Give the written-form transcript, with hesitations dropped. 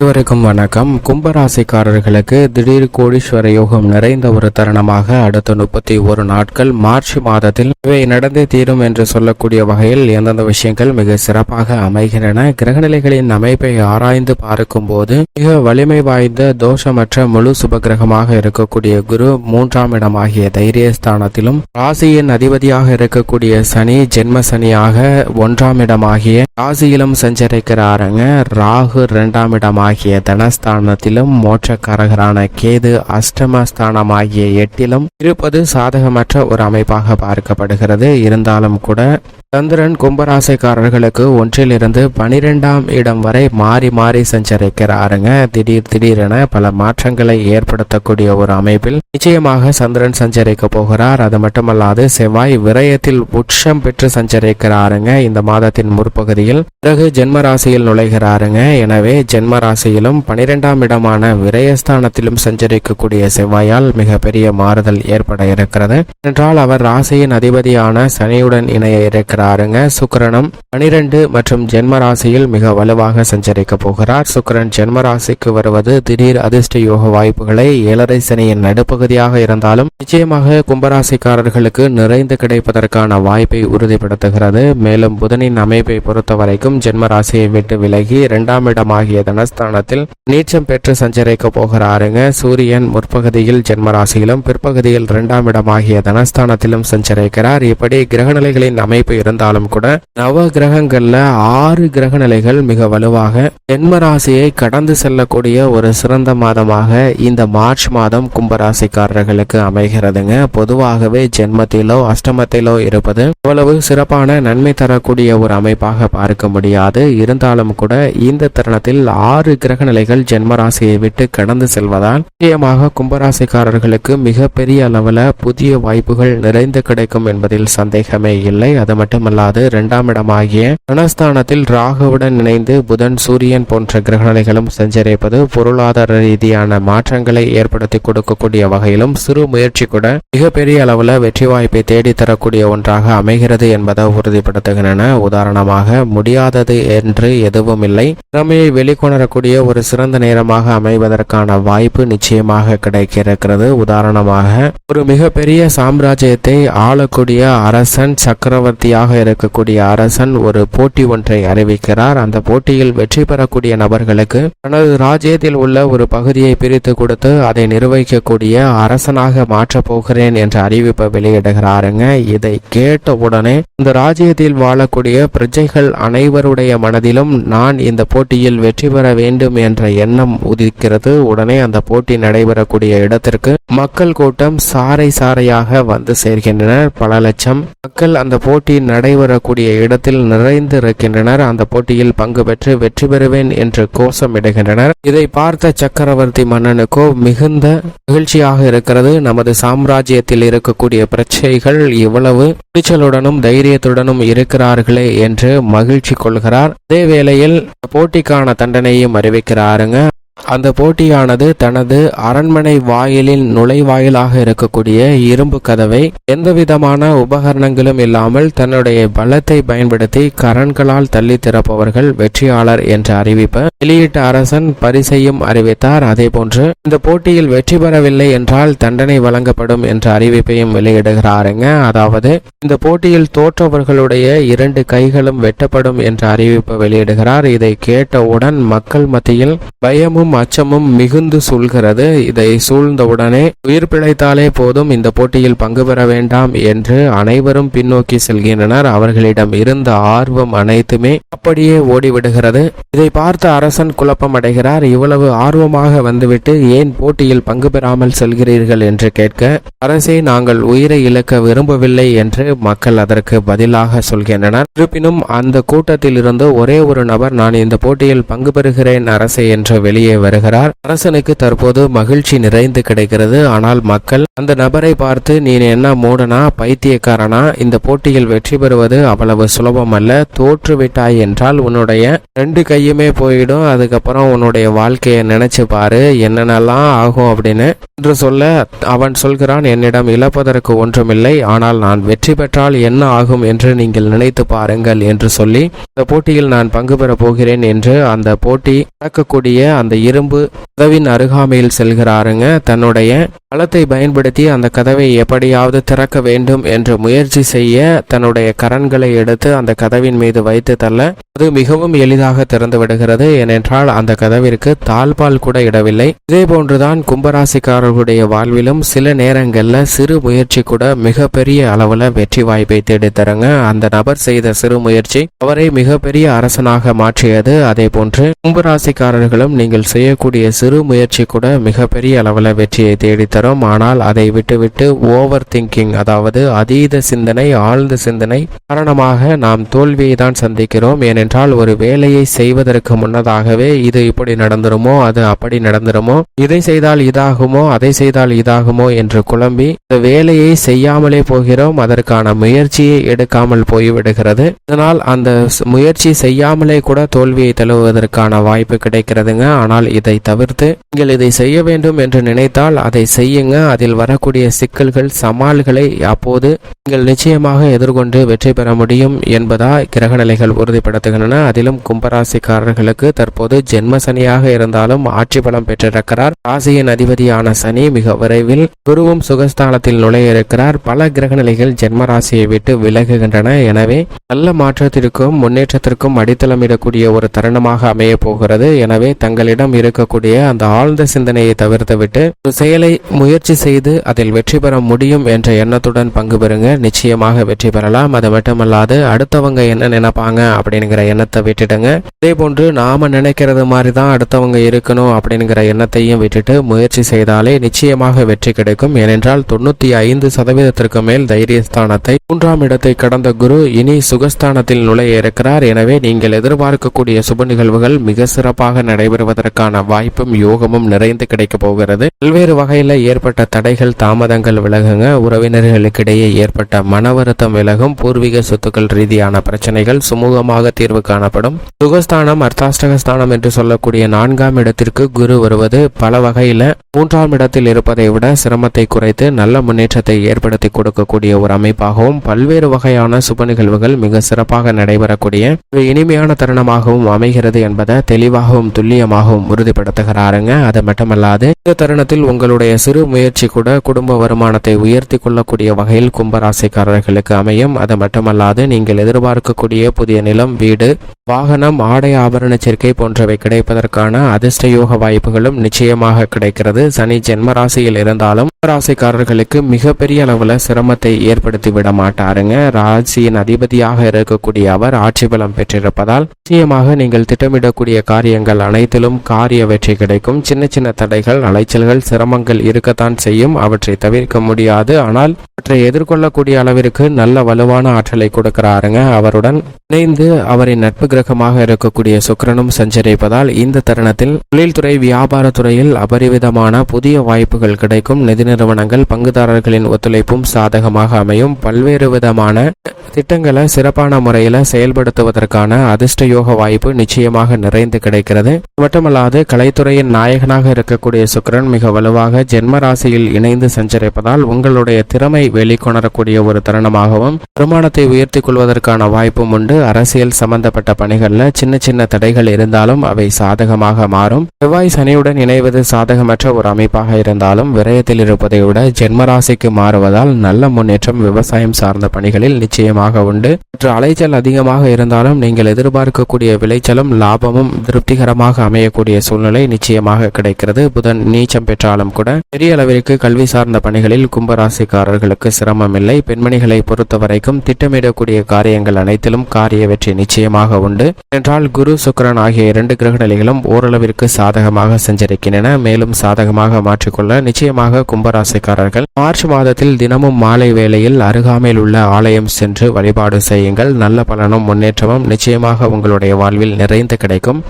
அனைவருக்கும் வணக்கம். கும்பராசிக்காரர்களுக்கு திடீர் கோடீஸ்வர யோகம் நிறைந்த ஒரு தருணமாக அடுத்த 31 நாட்கள் மார்ச் மாதத்தில் இவை நடந்தே தீரும் என்று சொல்லக்கூடிய வகையில் எந்தெந்த விஷயங்கள் மிக சிறப்பாக அமைகின்றன. கிரகநிலைகளின் அமைப்பை ஆராய்ந்து பார்க்கும் போது மிக வலிமை வாய்ந்த தோஷமற்ற முழு சுபகிரகமாக இருக்கக்கூடிய குரு 3ஆம் இடமாகிய தைரியஸ்தானத்திலும், ராசியின் அதிபதியாக இருக்கக்கூடிய சனி ஜென்ம சனியாக 1ஆம் இடமாகிய ராசியிலும் சஞ்சரிக்கிறாருங்க. ராகு 2ஆம் இடமாகிய தனஸ்தானத்திலும், மோட்சக்காரகரான கேது அஷ்டமஸ்தானமாகிய 8லும் இருப்பது சாதகமற்ற ஒரு அமைப்பாக பார்க்கப்படுகிறது. இருந்தாலும் கூட சந்திரன் கும்பராசிக்காரர்களுக்கு 1லிருந்து 12ஆம் இடம் வரை மாறி மாறி சஞ்சரிக்கிறாருங்க. திடீரென பல மாற்றங்களை ஏற்படுத்தக்கூடிய ஒரு அமைப்பில் நிச்சயமாக சந்திரன் சஞ்சரிக்க போகிறார். அது மட்டுமல்லாது செவ்வாய் விரயத்தில் உச்சம் பெற்று சஞ்சரிக்கிறாருங்க இந்த மாதத்தின் முற்பகுதியில். பிறகு ஜென்மராசியில் நுழைகிறாருங்க. எனவே ஜென்மராசியிலும் 12ஆம் இடமான விரயஸ்தானத்திலும் சஞ்சரிக்கக்கூடிய செவ்வாயால் மிகப்பெரிய மாறுதல் ஏற்பட இருக்கிறது. என்றால் அவர் ராசியின் அதிபதியான சனியுடன் இணைய இருக்கிறார். சுக்கிரனும் 12 மற்றும் ஜென்மராசியில் மிக வலுவாக சஞ்சரிக்க போகிறார். சுக்கிரன் ஜென்மராசிக்கு வருவது திடீர் அதிர்ஷ்ட யோக வாய்ப்புகளை 7.5 சனியின் நடுப்பகுதியாக இருந்தாலும் நிச்சயமாக கும்பராசிக்காரர்களுக்கு நிறைந்து கிடைப்பதற்கான வாய்ப்பை உறுதிப்படுத்துகிறது. மேலும் புதனின் அமைப்பை பொறுத்த வரைக்கும் ஜென்மராசியை விட்டு விலகி 2ஆம் இடமாகிய தனஸ்தானத்தில் நீச்சம் பெற்று சஞ்சரிக்க போகிறாருங்க. சூரியன் முற்பகுதியில் ஜென்மராசியிலும் பிற்பகுதியில் 2ஆம் இடமாகிய தனஸ்தானத்திலும் சஞ்சரிக்கிறார். இப்படி கிரகநிலைகளின் அமைப்பு இருந்தாலும் கூட நவ கிரகங்கள்ல 6 கிரக நிலைகள் மிக வலுவாக ஜென்மராசியை கடந்து செல்லக்கூடிய ஒரு சிறந்த மாதமாக இந்த மார்ச் மாதம் கும்பராசிக்காரர்களுக்கு அமைகிறதுங்க. பொதுவாகவே ஜென்மத்திலோ அஷ்டமத்திலோ இருப்பது அவ்வளவு சிறப்பான நன்மை தரக்கூடிய ஒரு அமைப்பாக பார்க்க முடியாது. இருந்தாலும் கூட இந்த தருணத்தில் 6 கிரக நிலைகள் ஜென்மராசியை விட்டு கடந்து செல்வதால் நிச்சயமாக கும்பராசிக்காரர்களுக்கு மிகப்பெரிய அளவில் புதிய வாய்ப்புகள் நிறைந்து கிடைக்கும் என்பதில் சந்தேகமே இல்லை. அது மட்டுமல்லாது 2ஆம் இடமாகிய தனஸ்தானத்தில் ராகுவுடன் இணைந்து புதன் சூரியன் போன்ற கிரகநிலைகளும் சஞ்சரிப்பது பொருளாதார ரீதியான மாற்றங்களை ஏற்படுத்தி கொடுக்கக்கூடிய வகையிலும் சிறு முயற்சி கூட மிகப்பெரிய அளவில் வெற்றி வாய்ப்பை தேடித்தரக்கூடிய ஒன்றாக அமைகிறது என்பதை உறுதிப்படுத்துகின்றன. உதாரணமாக முடியாதது என்று எதுவும் இல்லை, திறமையை வெளிக்கொணரக்கூடிய ஒரு சிறந்த நேரமாக அமைவதற்கான வாய்ப்பு நிச்சயமாக கிடைக்க இருக்கிறது. உதாரணமாக ஒரு மிகப்பெரிய சாம்ராஜ்யத்தை ஆளக்கூடிய அரசன் சக்கரவர்த்தியாக இருக்கக்கூடிய அரசன் ஒரு போட்டி ஒன்றை அறிவிக்கிறார். அந்த போட்டியில் வெற்றி பெறக்கூடிய நபர்களுக்கு தனது ராஜ்யத்தில் உள்ள ஒரு பகுதியை பிரித்து கொடுத்து அதை நிர்வகிக்கக்கூடிய அரசனாக மாற்றப் போகிறேன் என்ற அறிவிப்பை வெளியிடுகிறாருங்க. இதை கேட்ட உடனே இந்த ராஜ்யத்தில் வாழக்கூடிய பிரஜைகள் அனைவருடைய மனதிலும் நான் இந்த போட்டியில் வெற்றி பெற வேண்டும் என்ற எண்ணம் உதிக்கிறது. உடனே அந்த போட்டி நடைபெறக்கூடிய இடத்திற்கு மக்கள் கூட்டம் சாறை சாறையாக வந்து சேர்கின்றனர். பல லட்சம் மக்கள் அந்த போட்டி நடைபெறக்கூடிய இடத்தில் நிறைந்து இருக்கின்றனர். அந்த போட்டியில் பங்கு பெற்று வெற்றி பெறுவேன் என்று கோஷமிடுகின்றனர். இதை பார்த்த சக்கரவர்த்தி மன்னனுக்கோ மிகுந்த மகிழ்ச்சியாக இருக்கிறது. நமது சாம்ராஜ்யத்தில் இருக்கக்கூடிய பிரச்சனைகள் இவ்வளவு துணிச்சலுடனும் தைரியத்துடனும் இருக்கிறார்களே என்று மகிழ்ச்சி கொள்கிறார். அதே வேளையில் போட்டிக்கான தண்டனையும் அறிவிக்கிறாருங்க. அந்த போட்டியானது தனது அரண்மனை வாயிலின் நுழைவாயிலாக இருக்கக்கூடிய இரும்பு கதவை எந்தவிதமான உபகரணங்களும் இல்லாமல் தன்னுடைய பலத்தை பயன்படுத்தி கரன்களால் தள்ளி திறப்பவர்கள் வெற்றியாளர் என்ற அறிவிப்பை வெளியிட்ட அரசன் பரிசையும் அறிவித்தார். அதே போன்று இந்த போட்டியில் வெற்றி பெறவில்லை என்றால் தண்டனை வழங்கப்படும் என்ற அறிவிப்பையும் வெளியிடுகிறாருங்க. அதாவது இந்த போட்டியில் தோற்றவர்களுடைய 2 கைகளும் வெட்டப்படும் என்ற அறிவிப்பை வெளியிடுகிறார். இதை கேட்டவுடன் மக்கள் மத்தியில் பயமும் அச்சமும் மிகுந்து சூழ்கிறது. இதை சூழ்ந்தவுடனே உயிர் பிழைத்தாலே போதும், இந்த போட்டியில் பங்கு பெற வேண்டாம் என்று அனைவரும் பின்னோக்கி செல்கின்றனர். அவர்களிடம் இருந்த ஆர்வம் அனைத்துமே அப்படியே ஓடிவிடுகிறது. இதை பார்த்த அரசன் குழப்பம் அடைகிறார். இவ்வளவு ஆர்வமாக வந்துவிட்டு ஏன் போட்டியில் பங்கு பெறாமல் செல்கிறீர்கள் என்று கேட்க, அரசே நாங்கள் உயிரை இழக்க விரும்பவில்லை என்று மக்கள் அதற்கு பதிலாக சொல்கின்றனர். இருப்பினும் அந்த கூட்டத்தில் இருந்து ஒரே ஒரு நபர் நான் இந்த போட்டியில் பங்கு பெறுகிறேன் அரசே என்று வெளியே வருகிறார். அரசனுக்கு தற்போது மகிழ்ச்சி நிறைந்து கிடைக்கிறது. ஆனால் மக்கள் அந்த நபரை பார்த்து நீ என்ன மூடனா, பைத்தியக்காரனா, இந்த போட்டியில் வெற்றி பெறுவது அவ்வளவு சுலபம் அல்ல, தோற்றுவிட்டாய் என்றால் உன்னுடைய 2 கையுமே போயிடும், அதுக்கப்புறம் உன்னுடைய வாழ்க்கையை நினைச்சு பாரு என்னென்னலாம் ஆகும் அப்படின்னு என்று சொல்ல அவன் சொல்கிறான், என்னிடம் இழப்பதற்கு ஒன்றுமில்லை, ஆனால் நான் வெற்றி பெற்றால் என்ன ஆகும் என்று நீங்கள் நினைத்து பாருங்கள் என்று சொல்லி இந்த போட்டியில் நான் பங்கு பெற போகிறேன் என்று அந்த போட்டி நடக்கக்கூடிய அந்த இரும்பு கதவின் அருகாமையில் செல்கிறாருங்க. தன்னுடைய பலத்தை பயன்படுத்தி அந்த கதவை எப்படியாவது திறக்க வேண்டும் என்று முயற்சி செய்ய தன்னுடைய கரன்களை எடுத்து அந்த கதவின் மீது வைத்து தள்ள அது மிகவும் எளிதாக திறந்து விடுகிறது. ஏனென்றால் அந்த கதவிற்கு தாழ்பால் கூட இடவில்லை. இதே போன்றுதான் கும்பராசிக்காரர்களுடைய வாழ்விலும் சில நேரங்களில் சிறு முயற்சி கூட மிகப்பெரிய அளவுல வெற்றி வாய்ப்பை தேடித்தருங்க. அந்த நபர் செய்த சிறு முயற்சி அவரை மிகப்பெரிய அரசனாக மாற்றியது. அதே போன்று கும்பராசிக்காரர்களும் நீங்கள் செய்யக்கூடிய சிறு முயற்சி கூட மிகப்பெரிய அளவுல வெற்றியை தேடித்தரும். ஆனால் அதை விட்டுவிட்டு ஓவர் திங்கிங், அதாவது அதீத சிந்தனை, ஆழ்ந்த சிந்தனை காரணமாக நாம் தோல்வியை தான் சந்திக்கிறோம். ஏனென்றால் ஒரு வேலையை செய்வதற்கு முன்னதாகவே இது இப்படி நடந்துருமோ, அது அப்படி நடந்துருமோ, இதை செய்தால் இதாகுமோ, அதை செய்தால் இதாகுமோ என்று குழம்பி இந்த வேலையை செய்யாமலே போகிறோம். அதற்கான முயற்சியை எடுக்காமல் போய்விடுகிறது. இதனால் அந்த முயற்சி செய்யாமலே கூட தோல்வியை தழுவுவதற்கான வாய்ப்பு கிடைக்கிறதுங்க. ஆனால் இதை தவிர்த்து நீங்கள் இதை செய்ய வேண்டும் என்று நினைத்தால் அதை செய்யுங்க. அதில் வரக்கூடிய சிக்கல்கள், சவால்களை அப்போது நீங்கள் நிச்சயமாக எதிர்கொண்டு வெற்றி பெற முடியும் என்பதா கிரகநிலைகள் உறுதிப்படுத்துகின்றன. அதிலும் கும்பராசிக்காரர்களுக்கு தற்போது ஜென்ம சனியாக இருந்தாலும் ஆட்சி பலம் பெற்றிருக்கிறார். ராசியின் அதிபதியான சனி மிக விரைவில் குருவும் சுகஸ்தானத்தில் நுழைய இருக்கிறார். பல கிரகநிலைகள் ஜென்ம ராசியை விட்டு விலகுகின்றன. எனவே நல்ல மாற்றத்திற்கும் முன்னேற்றத்திற்கும் அடித்தளமிடக்கூடிய ஒரு தருணமாக அமைய போகிறது. எனவே தங்களிடம் இருக்கக்கூடிய அந்த ஆழ்ந்த சிந்தனையை தவிர்த்துவிட்டு ஒரு செயலை முயற்சி செய்து அதில் வெற்றி பெற முடியும் என்ற எண்ணத்துடன் பங்கு பெறுங்க. நிச்சயமாக வெற்றி பெறலாம். அது மட்டுமல்லாது அடுத்தவங்க என்ன நினைப்பாங்க அப்படிங்கிற எண்ணத்தை விட்டுடுங்க. அதே போன்று நாம நினைக்கிறது மாதிரி தான் அடுத்தவங்க இருக்கணும் அப்படிங்கிற எண்ணத்தையும் விட்டுட்டு முயற்சி செய்தாலே நிச்சயமாக வெற்றி கிடைக்கும். ஏனென்றால் 95% மேல் தைரியஸ்தானத்தை 3ஆம் இடத்தை கடந்த குரு இனி சுகஸ்தானத்தில் நுழைய இருக்கிறார். எனவே நீங்கள் எதிர்பார்க்கக்கூடிய சுப நிகழ்வுகள் மிக சிறப்பாக நடைபெறுவதற்கான வாய்ப்பும் யோகமும் நிறைந்து கிடைக்க போகிறது. பல்வேறு வகையில் ஏற்பட்ட தடைகள், தாமதங்கள் விலகுங்க. உறவினர்களுக்கிடையே ஏற்பட்ட மன வருத்தம் விலகும். பூர்வீக சொத்துக்கள் ரீதியான பிரச்சனைகள் சுமூகமாக தீர்வு காணப்படும். சுகஸ்தானம், அர்த்தாஷ்டகஸ்தானம் என்று சொல்லக்கூடிய 4ஆம் இடத்திற்கு குரு வருவது பல வகையில 3ஆம் இடத்தில் இருப்பதை விட சிரமத்தை குறைத்து நல்ல முன்னேற்றத்தை ஏற்படுத்தி கொடுக்கக்கூடிய ஒரு அமைப்பாகவும், பல்வேறு வகையான சுப நிகழ்வுகள் மிக சிறப்பாக நடைபெறக்கூடிய ஒரு இனிமையான தருணமாகவும் அமைகிறது என்பதை தெளிவாகவும் துல்லியமாகவும் உறுதிப்படுத்துகிறாருங்க. அது மட்டுமல்லாது இந்த தருணத்தில் உங்களுடைய சிறு முயற்சி கூட குடும்ப வருமானத்தை உயர்த்தி கொள்ளக்கூடிய வகையில் கும்பராசிக்காரர்களுக்கு அமையும். அது மட்டுமல்லாது நீங்கள் எதிர்பார்க்கக்கூடிய புதிய நிலம், வீடு, வாகனம், ஆடை ஆபரண சேர்க்கை போன்றவை கிடைப்பதற்கான அதிர்ஷ்ட யோக வாய்ப்புகளும் நிச்சயமாக கிடைக்கிறது. சனி ஜென்ம ராசியில் இருந்தாலும் ராசிக்காரர்களுக்கு மிகப்பெரிய அளவுல சிரமத்தை ஏற்படுத்தி விட மாட்டாருங்க. ராசியின் அதிபதியாக இருக்கக்கூடிய அவர் ஆட்சி பலம் பெற்றிருப்பதால் நிச்சயமாக நீங்கள் திட்டமிடக்கூடிய காரியங்கள் அனைத்திலும் காரிய வெற்றி கிடைக்கும். சின்ன சின்ன தடைகள், அலைச்சல்கள், சிரமங்கள் இருக்கத்தான் செய்யும். அவற்றை தவிர்க்க முடியாது. ஆனால் அவற்றை எதிர்கொள்ளக்கூடிய அளவிற்கு நல்ல வலுவான ஆற்றலை கொடுக்கிறாருங்க. அவருடன் இணைந்து அவரின் நட்பு கிரகமாக இருக்கக்கூடிய சுக்கிரனும் சஞ்சரிப்பதால் இந்த தருணத்தில் தொழில்துறை, வியாபாரத்துறையில் அபரிவிதமான புதிய வாய்ப்புகள் கிடைக்கும். நிதி நிறுவனங்கள், பங்குதாரர்களின் ஒத்துழைப்பும் சாதகமாக அமையும். பல்வேறு விதமான திட்டங்களை சிறப்பான முறையில் செயல்படுத்துவதற்கான அதிர்ஷ்ட யோக வாய்ப்பு நிச்சயமாக நிறைந்து கிடைக்கிறது. மட்டுமல்லாது கலைத்துறையின் நாயகனாக இருக்கக்கூடிய சுக்கிரன் மிக வலுவாக ஜென்ம ராசியில் இணைந்து சஞ்சரிப்பதால் உங்களுடைய திறமை வெளிக்கொணரக்கூடிய ஒரு தருணமாகவும் வருமானத்தை உயர்த்தி கொள்வதற்கான வாய்ப்பும் உண்டு. அரசியல் சம்பந்தப்பட்ட பணிகளில் சின்ன சின்ன தடைகள் இருந்தாலும் அவை சாதகமாக மாறும். செவ்வாய் சனியுடன் இணைவது சாதகமற்ற ஒரு அமைப்பாக இருந்தாலும் விரயத்தில் இருப்பதை விட ஜென்மராசிக்கு மாறுவதால் நல்ல முன்னேற்றம் விவசாயம் சார்ந்த பணிகளில் நிச்சயமாக உண்டு. மற்ற அலைச்சல் அதிகமாக இருந்தாலும் நீங்கள் எதிர்பார்க்கக்கூடிய விளைச்சலும் லாபமும் திருப்திகரமாக அமையக்கூடிய சூழ்நிலை நிச்சயமாக கிடைக்கிறது. புதன் நீச்சம் பெற்றாலும் கூட பெரிய அளவிற்கு கல்வி சார்ந்த பணிகளில் கும்பராசிக்காரர்களுக்கு சிரமம் இல்லை. பெண்மணிகளை பொறுத்தவரைக்கும் திட்டமிடக்கூடிய காரியங்கள் அனைத்திலும் காரிய வெற்றி நிச்சயமாக உண்டு. என்றால் குரு, சுக்கிரன் ஆகிய 2 கிரக நிலைகளும் ஓரளவிற்கு சாதகமாக சஞ்சரிக்கின்றன. மேலும் சாதகமாக மாற்றிக்கொள்ள நிச்சயமாக கும்பராசிக்காரர்கள் மார்ச் மாதத்தில் தினமும் மாலை வேளையில் அருகாமையில் உள்ள ஆலயம் சென்று வழிபாடு செய்யுங்கள். நல்ல பலனும் முன்னேற்றமும் நிச்சயமாக உங்களுடைய வாழ்வில் நிறைந்து கிடைக்கும்.